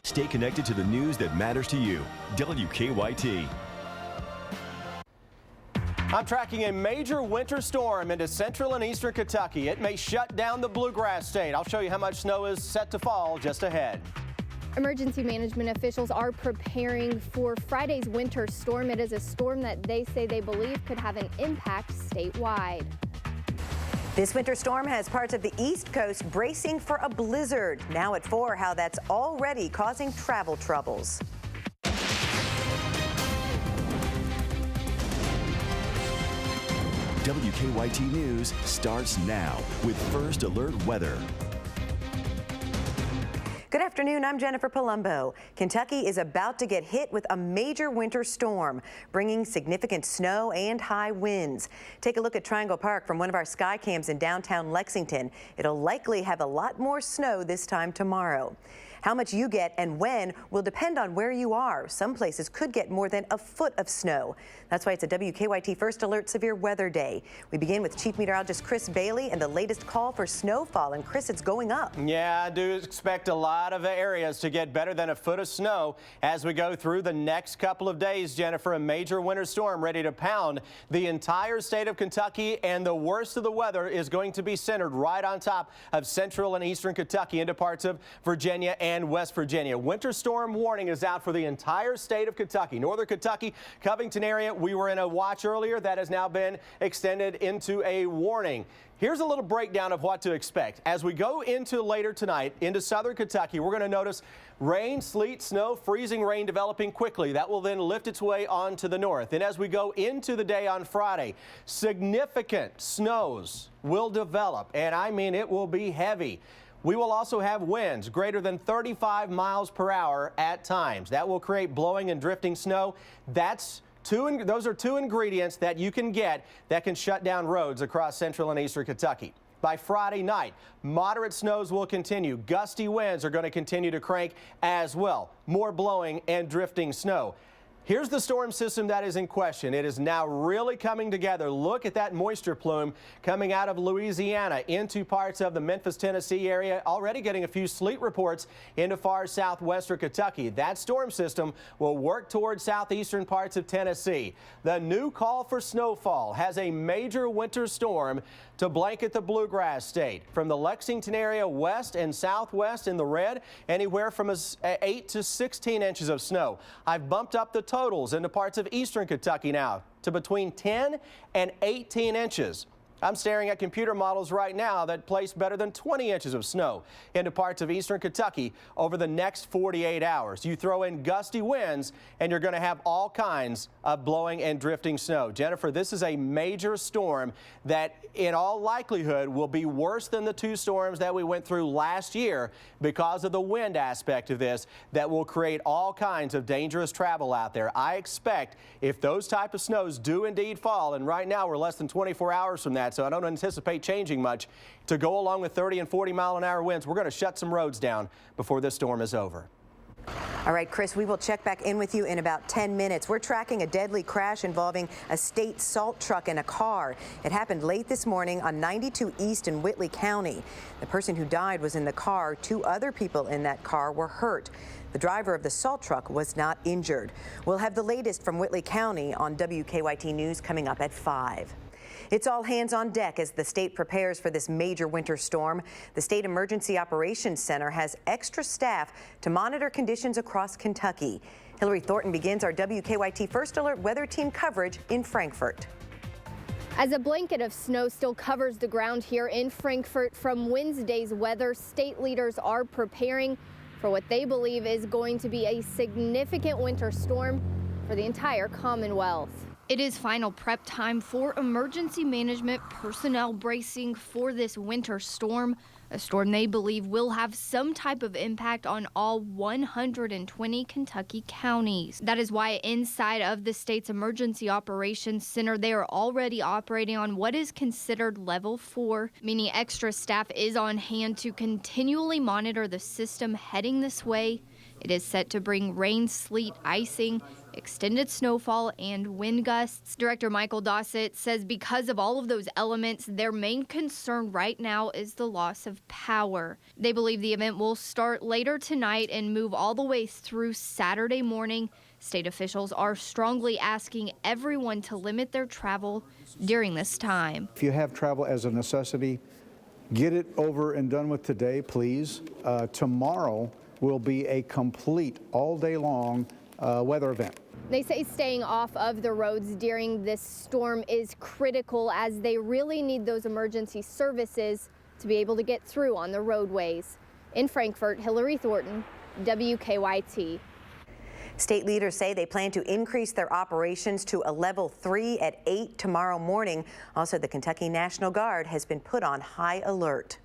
Stay connected to the news that matters to you. WKYT. I'm tracking a major winter storm into central and eastern Kentucky. It may shut down the bluegrass state. I'll show you how much snow is set to fall just ahead. Emergency management officials are preparing for Friday's winter storm. It is a storm that they say they believe could have an impact statewide. This winter storm has parts of the East Coast bracing for a blizzard. Now at 4, how that's already causing travel troubles. WKYT News starts now with First Alert Weather. Good afternoon, I'm Jennifer Palumbo. Kentucky is about to get hit with a major winter storm, bringing significant snow and high winds. Take a look at Triangle Park from one of our sky cams in downtown Lexington. It'll likely have a lot more snow this time tomorrow. How much you get and when will depend on where you are. Some places could get more than a foot of snow. That's why it's a WKYT First Alert Severe Weather Day. We begin with Chief Meteorologist Chris Bailey and the latest call for snowfall. And Chris, it's going up. Yeah, I do expect a lot of areas to get better than a foot of snow as we go through the next couple of days, Jennifer. A major winter storm ready to pound the entire state of Kentucky, and the worst of the weather is going to be centered right on top of central and eastern Kentucky into parts of Virginia and West Virginia. Winter storm warning is out for the entire state of Kentucky. Northern Kentucky, Covington area, we were in a watch earlier that has now been extended into a warning. Here's a little breakdown of what to expect. As we go into later tonight into southern Kentucky, we're going to notice rain, sleet, snow, freezing rain developing quickly. That will then lift its way on to the north. And as we go into the day on Friday, significant snows will develop, and I mean it will be heavy. We will also have winds greater than 35 miles per hour at times. That will create blowing and drifting snow. Those are two ingredients that you can get that can shut down roads across central and eastern Kentucky. By Friday night, moderate snows will continue. Gusty winds are going to continue to crank as well. More blowing and drifting snow. Here's the storm system that is in question. It is now really coming together. Look at that moisture plume coming out of Louisiana into parts of the Memphis, Tennessee area. Already getting a few sleet reports into far southwestern Kentucky. That storm system will work towards southeastern parts of Tennessee. The new call for snowfall has a major winter storm to blanket the bluegrass state. From the Lexington area west and southwest in the red, anywhere from 8 to 16 inches of snow. I've bumped up the totals into parts of eastern Kentucky now to between 10 and 18 inches. I'm staring at computer models right now that place better than 20 inches of snow into parts of eastern Kentucky over the next 48 hours. You throw in gusty winds and you're going to have all kinds of blowing and drifting snow. Jennifer, this is a major storm that in all likelihood will be worse than the two storms that we went through last year because of the wind aspect of this that will create all kinds of dangerous travel out there. I expect if those type of snows do indeed fall, and right now we're less than 24 hours from that, so I don't anticipate changing much, to go along with 30 and 40 mile an hour winds, we're going to shut some roads down before this storm is over. All right, Chris, we will check back in with you in about 10 minutes. We're tracking a deadly crash involving a state salt truck and a car. It happened late this morning on 92 East in Whitley County. The person who died was in the car. 2 other people in that car were hurt. The driver of the salt truck was not injured. We'll have the latest from Whitley County on WKYT News coming up at 5. It's all hands on deck as the state prepares for this major winter storm. The State Emergency Operations Center has extra staff to monitor conditions across Kentucky. Hillary Thornton begins our WKYT First Alert Weather Team coverage in Frankfort. As a blanket of snow still covers the ground here in Frankfort from Wednesday's weather, state leaders are preparing for what they believe is going to be a significant winter storm for the entire Commonwealth. It is final prep time for emergency management personnel bracing for this winter storm, a storm they believe will have some type of impact on all 120 Kentucky counties. That is why inside of the state's Emergency Operations Center, they are already operating on what is considered level 4, meaning extra staff is on hand to continually monitor the system heading this way It is set to bring rain, sleet, icing, extended snowfall, and wind gusts. Director Michael Dossett says because of all of those elements, their main concern right now is the loss of power. They believe the event will start later tonight and move all the way through Saturday morning. State officials are strongly asking everyone to limit their travel during this time. If you have travel as a necessity, get it over and done with today, please. Tomorrow will be a complete all day long weather event. They say staying off of the roads during this storm is critical as they really need those emergency services to be able to get through on the roadways. In Frankfort, Hillary Thornton, WKYT. State leaders say they plan to increase their operations to a level 3 at 8 tomorrow morning. Also, the Kentucky National Guard has been put on high alert.